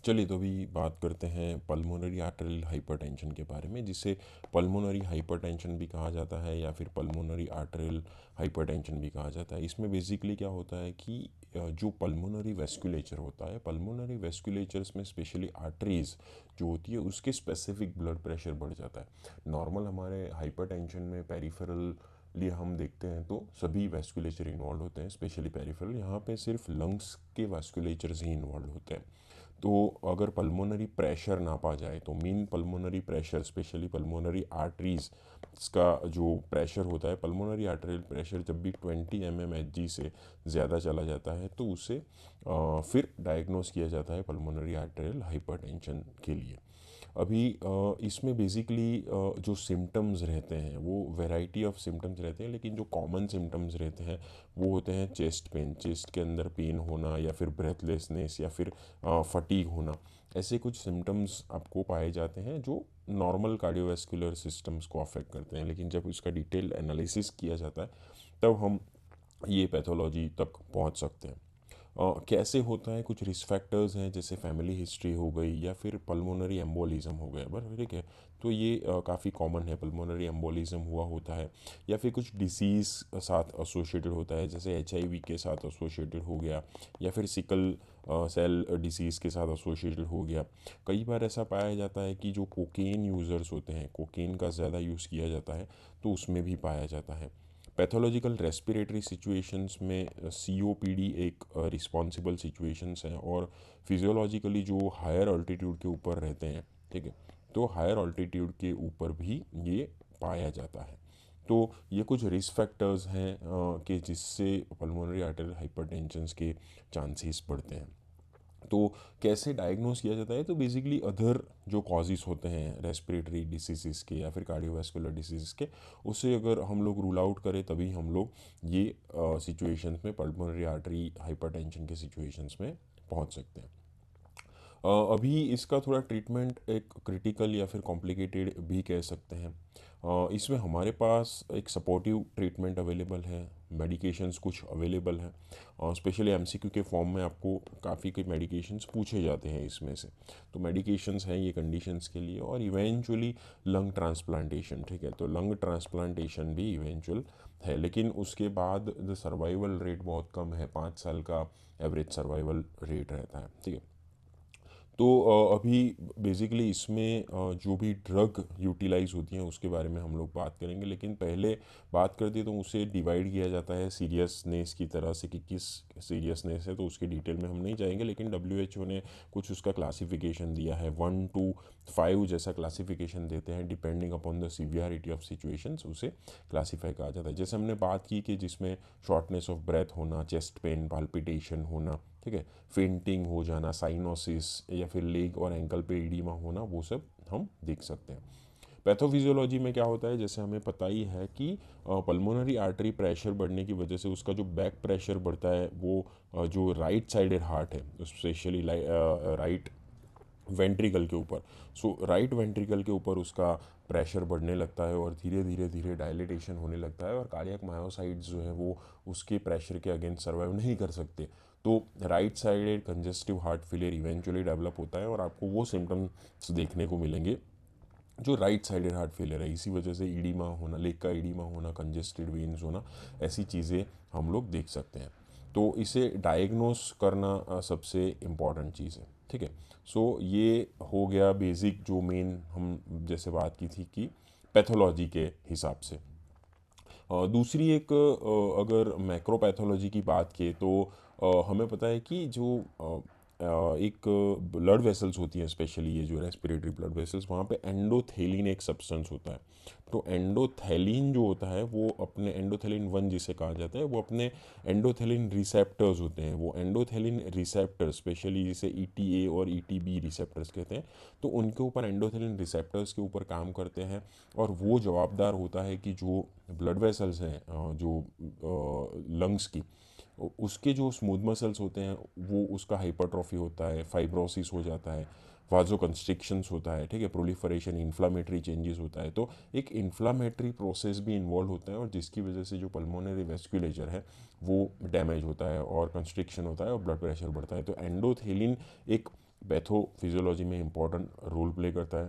चलिए तो अभी बात करते हैं पल्मोनरी आर्टेरियल हाइपरटेंशन के बारे में, जिसे पल्मोनरी हाइपरटेंशन भी कहा जाता है या फिर पल्मोनरी आर्टेरियल हाइपरटेंशन भी कहा जाता है। इसमें बेसिकली क्या होता है कि जो पल्मोनरी वेस्कुलेचर होता है, पल्मोनरी वेस्कुलेचर्स में स्पेशली आर्टरीज जो होती है उसके स्पेसिफिक ब्लड प्रेशर बढ़ जाता है। नॉर्मल हमारे हाइपरटेंशन में पेरिफेरल लिए हम देखते हैं तो सभी वेस्कुलेचर इन्वॉल्व होते हैं, स्पेशली पेरिफेरल। यहाँ पे सिर्फ लंग्स के वेस्कुलेचर्स ही इन्वॉल्व होते हैं। तो अगर पल्मोनरी प्रेशर नापा जाए तो mean pulmonary pressure, specially pulmonary arteries का जो प्रेशर होता है, पल्मोनरी आर्टरियल प्रेशर जब भी 20 mmHg से ज़्यादा चला जाता है तो उसे फिर डायग्नोस किया जाता है पल्मोनरी आर्टरियल हाइपरटेंशन के लिए। अभी इसमें बेसिकली जो सिम्टम्स रहते हैं वो वैरायटी ऑफ सिम्टम्स रहते हैं, लेकिन जो कॉमन सिम्टम्स रहते हैं वो होते हैं चेस्ट पेन, चेस्ट के अंदर पेन होना या फिर ब्रेथलेसनेस या फिर फटीग होना। ऐसे कुछ सिम्टम्स आपको पाए जाते हैं जो नॉर्मल कार्डियोवैस्कुलर सिस्टम्स को अफेक्ट करते हैं, लेकिन जब इसका डिटेल एनालिसिस किया जाता है तब हम ये पैथोलॉजी तक पहुंच सकते हैं। कैसे होता है, कुछ रिस्क फैक्टर्स हैं जैसे फैमिली हिस्ट्री हो गई या फिर पल्मोनरी एम्बोलिज्म हो गया, बस ठीक है। तो ये काफ़ी कॉमन है, पल्मोनरी एम्बोलिज्म हुआ होता है या फिर कुछ डिसीज़ साथ एसोसिएटेड होता है, जैसे HIV के साथ एसोसिएटेड हो गया या फिर सिकल सेल डिसीज़ के साथ एसोसिएटेड हो गया। कई बार ऐसा पाया जाता है कि जो कोकेन यूज़र्स होते हैं, कोकेन का ज़्यादा यूज़ किया जाता है तो उसमें भी पाया जाता है। पैथोलॉजिकल रेस्पिरेटरी सिचुएशंस में COPD एक रिस्पॉन्सिबल सिचुएशंस हैं, और फिजियोलॉजिकली जो हायर ऑल्टीट्यूड के ऊपर रहते हैं, ठीक है, तो हायर ऑल्टीट्यूड के ऊपर भी ये पाया जाता है। तो ये कुछ रिस्क फैक्टर्स हैं कि जिससे पल्मोनरी आर्टेरियल हाइपरटेंशन के चांसेस बढ़ते हैं। तो कैसे डायग्नोस किया जाता है, तो बेसिकली अदर जो कॉजेज़ होते हैं रेस्पिरेटरी डिसीज़ के या फिर कार्डियोवैस्कुलर डिसीज़ के, उसे अगर हम लोग रूल आउट करें तभी हम लोग ये सिचुएशंस में, पल्मोनरी आर्टरी हाइपरटेंशन के सिचुएशंस में पहुंच सकते हैं। अभी इसका थोड़ा ट्रीटमेंट एक क्रिटिकल या फिर कॉम्प्लिकेटेड भी कह सकते हैं। इसमें हमारे पास एक सपोर्टिव ट्रीटमेंट अवेलेबल है, मेडिकेशंस कुछ अवेलेबल हैं, और स्पेशली MCQ के फॉर्म में आपको काफ़ी कुछ मेडिकेशंस पूछे जाते हैं इसमें से। तो मेडिकेशंस हैं ये कंडीशंस के लिए, और इवेंचुअली लंग ट्रांसप्लांटेशन, ठीक है, तो लंग ट्रांसप्लांटेशन भी इवेंचुअल है, लेकिन उसके बाद द सर्वाइवल रेट बहुत कम है, 5 साल का एवरेज सर्वाइवल रेट रहता है, ठीक है। तो अभी बेसिकली इसमें जो भी ड्रग यूटिलाइज होती हैं उसके बारे में हम लोग बात करेंगे, लेकिन पहले बात करते हैं तो उसे डिवाइड किया जाता है सीरियसनेस की तरह से कि किस सीरियसनेस है, तो उसके डिटेल में हम नहीं जाएंगे, लेकिन WHO ने कुछ उसका क्लासिफिकेशन दिया है, 1 to 5 जैसा क्लासिफिकेशन देते हैं, depending upon the severity of situations उसे क्लासीफाई कहा जाता है। जैसे हमने बात की कि जिसमें शॉर्टनेस ऑफ ब्रेथ होना, चेस्ट पेन, पाल्पिटेशन होना, ठीक है, फेंटिंग हो जाना, साइनोसिस या फिर लेग और एंकल पे एडिमा होना, वो सब हम देख सकते हैं। पैथोफिजियोलॉजी में क्या होता है, जैसे हमें पता ही है कि पल्मोनरी आर्टरी प्रेशर बढ़ने की वजह से उसका जो बैक प्रेशर बढ़ता है वो जो राइट साइडेड हार्ट है, स्पेशली राइट वेंट्रिकल के ऊपर, सो राइट वेंट्रिकल के ऊपर उसका प्रेशर बढ़ने लगता है और धीरे धीरे धीरे डायलिटेशन होने लगता है, और कार्डियक मायोसाइट्स जो है वो उसके प्रेशर के अगेंस्ट सर्वाइव नहीं कर सकते। तो right sided congestive heart failure eventually develop होता है, और आपको वो सिम्टम्स देखने को मिलेंगे जो राइट साइडेड हार्ट फेलियर है। इसी वजह से ईडीमा होना, लेग का ईडीमा होना, कंजेस्टेड वेन्स होना, ऐसी चीज़ें हम लोग देख सकते हैं। तो इसे डायग्नोस करना सबसे इम्पॉर्टेंट चीज़ है, ठीक है। सो ये हो गया बेसिक जो मेन हम जैसे बात की थी कि पैथोलॉजी के हिसाब से। दूसरी एक अगर मैक्रोपैथोलॉजी की बात किए तो हमें पता है कि जो एक ब्लड वेसल्स होती हैं, स्पेशली ये जो रेस्पिरेटरी ब्लड वेसल्स, वहाँ पे एंडोथेलिन एक सब्सटेंस होता है। तो एंडोथेलिन जो होता है वो अपने एंडोथेलिन 1 जिसे कहा जाता है, वो अपने एंडोथेलिन रिसेप्टर्स होते हैं, वो एंडोथेलिन रिसेप्टर्स स्पेशली जिसे ETA और ETB रिसेप्टर्स कहते हैं, तो उनके ऊपर एंडोथेलिन रिसेप्टर्स के ऊपर काम करते हैं, और वो जवाबदार होता है कि जो ब्लड वेसल्स हैं जो लंग्स की, उसके जो स्मूथ मसल्स होते हैं वो उसका हाइपरट्रॉफी होता है, फाइब्रोसिस हो जाता है, वाजो कंस्ट्रिक्शंस होता है, ठीक है, प्रोलिफरेशन, इन्फ्लामेटरी चेंजेस होता है। तो एक इन्फ्लामेटरी प्रोसेस भी इन्वॉल्व होता है, और जिसकी वजह से जो पल्मोनरी वेस्कुलेचर है वो डैमेज होता है और कंस्ट्रिक्शन होता है और ब्लड प्रेशर बढ़ता है। तो एंडोथेलिन एक पैथोफिजियोलॉजी में इंपॉर्टेंट रोल प्ले करता है।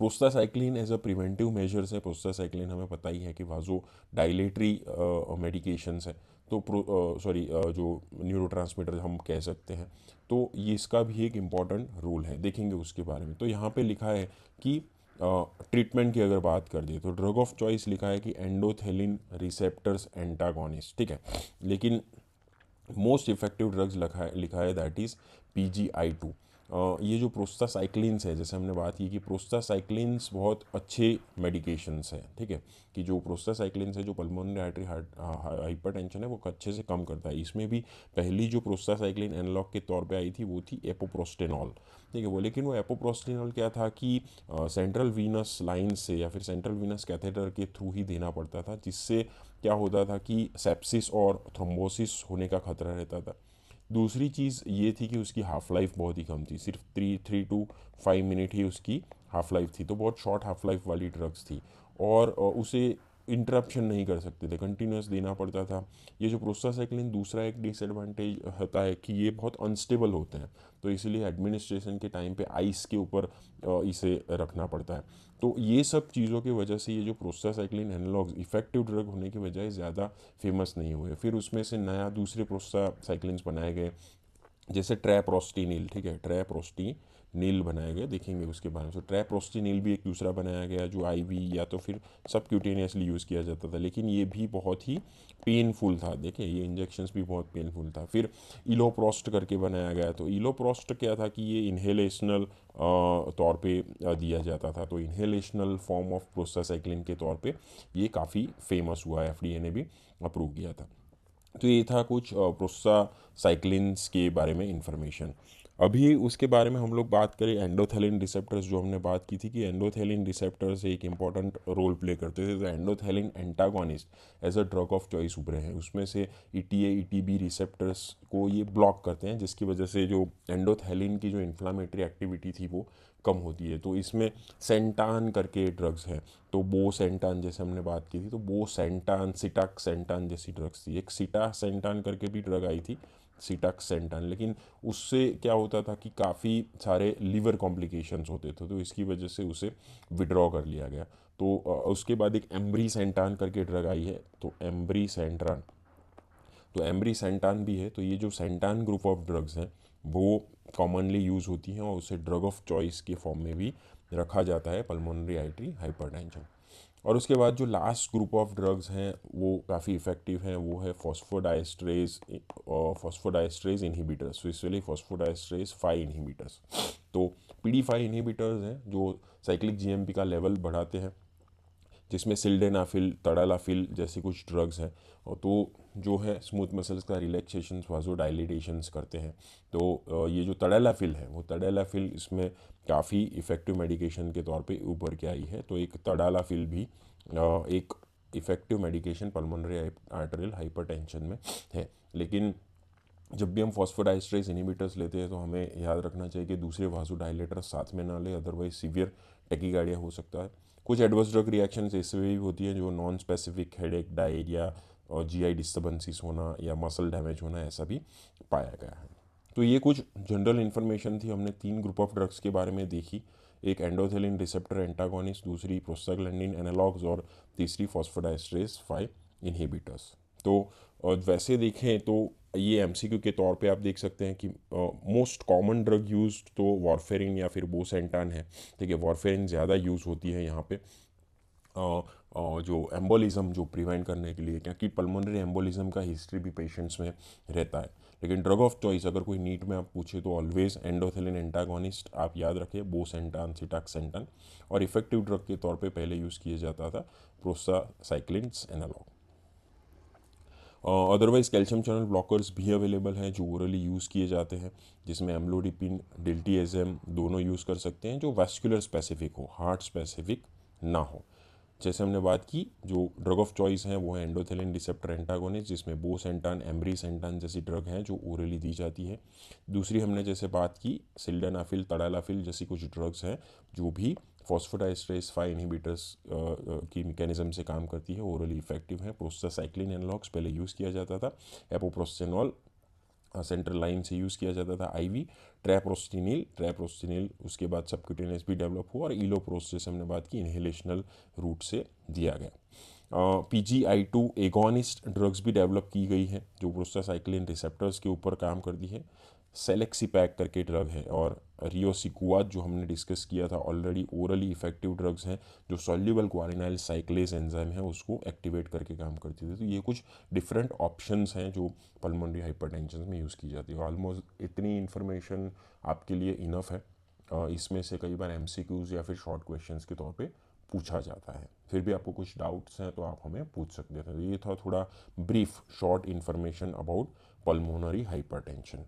Prostacyclin as a preventive measures है। प्रोस्टासाइक्लिन हमें पता ही है कि वाजो डायलेटरी मेडिकेशंस है, तो जो न्यूरोट्रांसमीटर हम कह सकते हैं, तो ये इसका भी एक इम्पॉर्टेंट रोल है, देखेंगे उसके बारे में। तो यहाँ पे लिखा है कि ट्रीटमेंट की अगर बात कर दे तो ड्रग ऑफ चॉइस लिखा है कि एंडोथेलिन रिसेप्टर्स एंटागोनिस्ट, ठीक है। लेकिन मोस्ट इफेक्टिव ड्रग्स लिखा है दैट इज़ PGI2। ये जो प्रोस्टासाइक्लिन्स है, जैसे हमने बात की कि प्रोस्टासाइक्लिन्स बहुत अच्छे मेडिकेशंस हैं, ठीक है, कि जो प्रोस्टासाइक्लिन्स है जो पल्मोनरी आर्टरी हाइपरटेंशन है वो अच्छे से कम करता है। इसमें भी पहली जो प्रोस्टासाइक्लिन एनालॉग के तौर पे आई थी वो थी एपोप्रोस्टेनॉल, ठीक है। वो लेकिन वो एपोप्रोस्टेनॉल क्या था कि सेंट्रल वीनस लाइन से या फिर सेंट्रल वीनस कैथेटर के थ्रू ही देना पड़ता था, जिससे क्या होता था कि सेप्सिस और थ्रोम्बोसिस होने का खतरा रहता था। दूसरी चीज़ ये थी कि उसकी हाफ लाइफ बहुत ही कम थी, सिर्फ 3 to 5 मिनट ही उसकी हाफ लाइफ थी, तो बहुत शॉर्ट हाफ लाइफ वाली ड्रग्स थी। और उसे इंटरप्शन नहीं कर सकते थे, कंटिन्यूस देना पड़ता था। ये जो प्रोस्टासाइक्लिन दूसरा एक डिसएडवांटेज होता है कि ये बहुत अनस्टेबल होते हैं, तो इसीलिए एडमिनिस्ट्रेशन के टाइम पे आइस के ऊपर इसे रखना पड़ता है। तो ये सब चीज़ों की वजह से ये जो प्रोस्टासाइक्लिन एनालॉग्स इफेक्टिव ड्रग होने की बजाय ज़्यादा फेमस नहीं हुए। फिर उसमें से नया दूसरे प्रोस्टासाइक्लिन्स बनाए गए, जैसे ट्रैप्रोस्टिनिल, ठीक है, ट्रैप्रोस्टिनिल बनाया गया, देखेंगे उसके बारे में। तो ट्रैप्रोस्टिनिल भी एक दूसरा बनाया गया जो IV या तो फिर सबक्यूटेनियसली यूज़ किया जाता था, लेकिन ये भी बहुत ही पेनफुल था, देखिए ये इंजेक्शंस भी बहुत पेनफुल था। फिर इलोप्रोस्ट करके बनाया गया, तो इलोप्रोस्ट क्या था कि ये इन्हेलेशनल तौर पे दिया जाता था, तो इन्हेलेशनल फॉर्म ऑफ प्रोस्टासाइक्लिन के तौर पे ये काफ़ी फेमस हुआ है, FDA ने भी अप्रूव किया था। तो ये था कुछ प्रोस्टासाइक्लिन्स के बारे में इंफॉर्मेशन। अभी उसके बारे में हम लोग बात करें एंडोथेलिन रिसेप्टर्स, जो हमने बात की थी कि एंडोथेलिन रिसेप्टर्स एक इंपॉर्टेंट रोल प्ले करते थे। तो endothelin antagonist as a drug of choice उभरे हैं, उसमें से ETA ETB रिसेप्टर्स को ये ब्लॉक करते हैं, जिसकी वजह से जो एंडोथेलिन की जो इन्फ्लामेटरी एक्टिविटी थी वो कम होती है। तो इसमें सेंटान करके ड्रग्स हैं, तो बोसेंटान जैसे हमने बात की थी, तो बोसेंटान सिटाक्सेंटान जैसी ड्रग्स थी। एक सीटासेंटान करके भी ड्रग आई थी, सीटाक्सेंटान, लेकिन उससे क्या होता था कि काफ़ी सारे लीवर कॉम्प्लिकेशंस होते थे, तो इसकी वजह से उसे विड्रॉ कर लिया गया। तो उसके बाद एक एम्ब्रीसेंटान करके ड्रग आई है, तो एम्ब्रीसेंटान, तो एम्ब्रीसेंटान भी है। तो ये जो सेंटान ग्रुप ऑफ ड्रग्स हैं वो कॉमनली यूज़ होती हैं और उसे ड्रग ऑफ चॉइस के फॉर्म में भी रखा जाता है पल्मोनरी आर्टरी हाइपरटेंशन। और उसके बाद जो लास्ट ग्रुप ऑफ ड्रग्स हैं वो काफ़ी इफ़ेक्टिव हैं, वो है फॉस्फोडाइस्ट्रेज इनहिबिटर्स, तो इसलिए फॉस्फोडाइस्ट्रेज 5 इनहिबिटर्स। तो PD5 इनहिबिटर्स हैं जो साइक्लिक GMP का लेवल बढ़ाते हैं, जिसमें सिल्डेनाफिल तडालाफिल जैसी कुछ ड्रग्स हैं। और तो जो है स्मूथ मसल्स का रिलैक्सेशन वाजो डायलिटेशंस करते हैं। तो ये जो तडालाफिल है वो तडालाफिल इसमें काफ़ी इफ़ेक्टिव मेडिकेशन के तौर पे उभर के आई है। तो एक तडालाफिल भी एक effective medication pulmonary arterial hypertension में है। लेकिन जब भी हम फॉस्फोडाइस्ट्रेज इनहिबिटर्स लेते हैं तो हमें याद रखना चाहिए कि दूसरे वासोडाइलेटर्स साथ में ना ले, अदरवाइज सीवियर टेकीकार्डिया हो सकता है। कुछ एडवर्स ड्रग रिएक्शंस ऐसे भी होती हैं जो नॉन स्पेसिफिक हेडेक, डायरिया और GI डिस्टर्बेंसेस होना या मसल डैमेज होना, ऐसा भी पाया गया है। तो ये कुछ जनरल इन्फॉर्मेशन थी, हमने 3 ग्रुप ऑफ ड्रग्स के बारे में देखी, एक एंडोथेलिन रिसेप्टर एंटागोनिस्ट, दूसरी प्रोस्टाग्लैंडिन एनालॉग्स और तीसरी फॉस्फोडाइस्ट्रेज 5 इनहिबिटर्स। तो वैसे देखें तो ये MCQ के तौर पे आप देख सकते हैं कि मोस्ट कॉमन ड्रग यूज्ड तो वॉरफेरिन या फिर बोसेंटान है, ठीक है। वॉरफेरिन ज़्यादा यूज़ होती है यहाँ पे जो एम्बोलिज्म जो प्रिवेंट करने के लिए, क्योंकि पल्मोनरी एम्बोलिज्म का हिस्ट्री भी पेशेंट्स में रहता है। लेकिन ड्रग ऑफ चॉइस अगर कोई नीट में आप पूछे तो ऑलवेज एंडोथेलिन एंटागोनिस्ट आप याद रखें, बोसेंटान सिटाक्सेंटान, और इफेक्टिव ड्रग के तौर पे पहले यूज़ किया जाता था prostacyclins analogue. Otherwise calcium channel blockers भी अवेलेबल हैं जो ओरली यूज़ किए जाते हैं, जिसमें एम्लोडिपिन डिल्टीएज़म दोनों यूज़ कर सकते हैं, जो वैस्कुलर स्पेसिफिक हो, हार्ट स्पेसिफिक ना हो। जैसे हमने बात की जो ड्रग ऑफ चॉइस हैं वो है एंडोथेलिन रिसेप्टर एंटागोनिस्ट, जिसमें बोसेंटान एम्ब्रीसेंटान जैसी ड्रग हैं जो ओरली दी जाती है। दूसरी हमने जैसे बात की सिल्डेनाफिल तडालाफिल जैसी कुछ ड्रग्स हैं जो भी फॉस्फोडाइस्ट्रेज 5 इनहिबिटर्स की मैकेनिज्म से काम करती है, ओरली इफेक्टिव है। प्रोस्टासाइक्लिन एनालॉग्स पहले यूज़ किया जाता था, एपोप्रोस्टेनॉल सेंट्रल लाइन से यूज़ किया जाता था आईवी। ट्रैप्रोस्टिनिल उसके बाद सबक्यूटेनियस भी डेवलप हुआ, और इलोप्रोस्ट जैसे हमने बात की इनहेलेशनल रूट से दिया गया। PGI2 एगोनिस्ट ड्रग्स भी डेवलप की गई है जो प्रोस्टासाइक्लिन रिसेप्टर्स के ऊपर काम करती है। सेलेक्सीपैक करके ड्रग है, और रियोसिकुआद जो हमने डिस्कस किया था ऑलरेडी, ओरली इफेक्टिव ड्रग्स हैं जो सॉल्युबल ग्वालिनाइल साइक्लेज एंजाइम है उसको एक्टिवेट करके काम करती थी। तो ये कुछ डिफरेंट ऑप्शंस हैं जो पल्मोनरी हाइपरटेंशन में यूज़ की जाती है। ऑलमोस्ट इतनी इन्फॉर्मेशन आपके लिए इनफ है। इसमें से कई बार MCQs या फिर शॉर्ट क्वेश्चंस के तौर पे पूछा जाता है। फिर भी आपको कुछ डाउट्स हैं तो आप हमें पूछ सकते थे। ये था थोड़ा brief short information about pulmonary hypertension.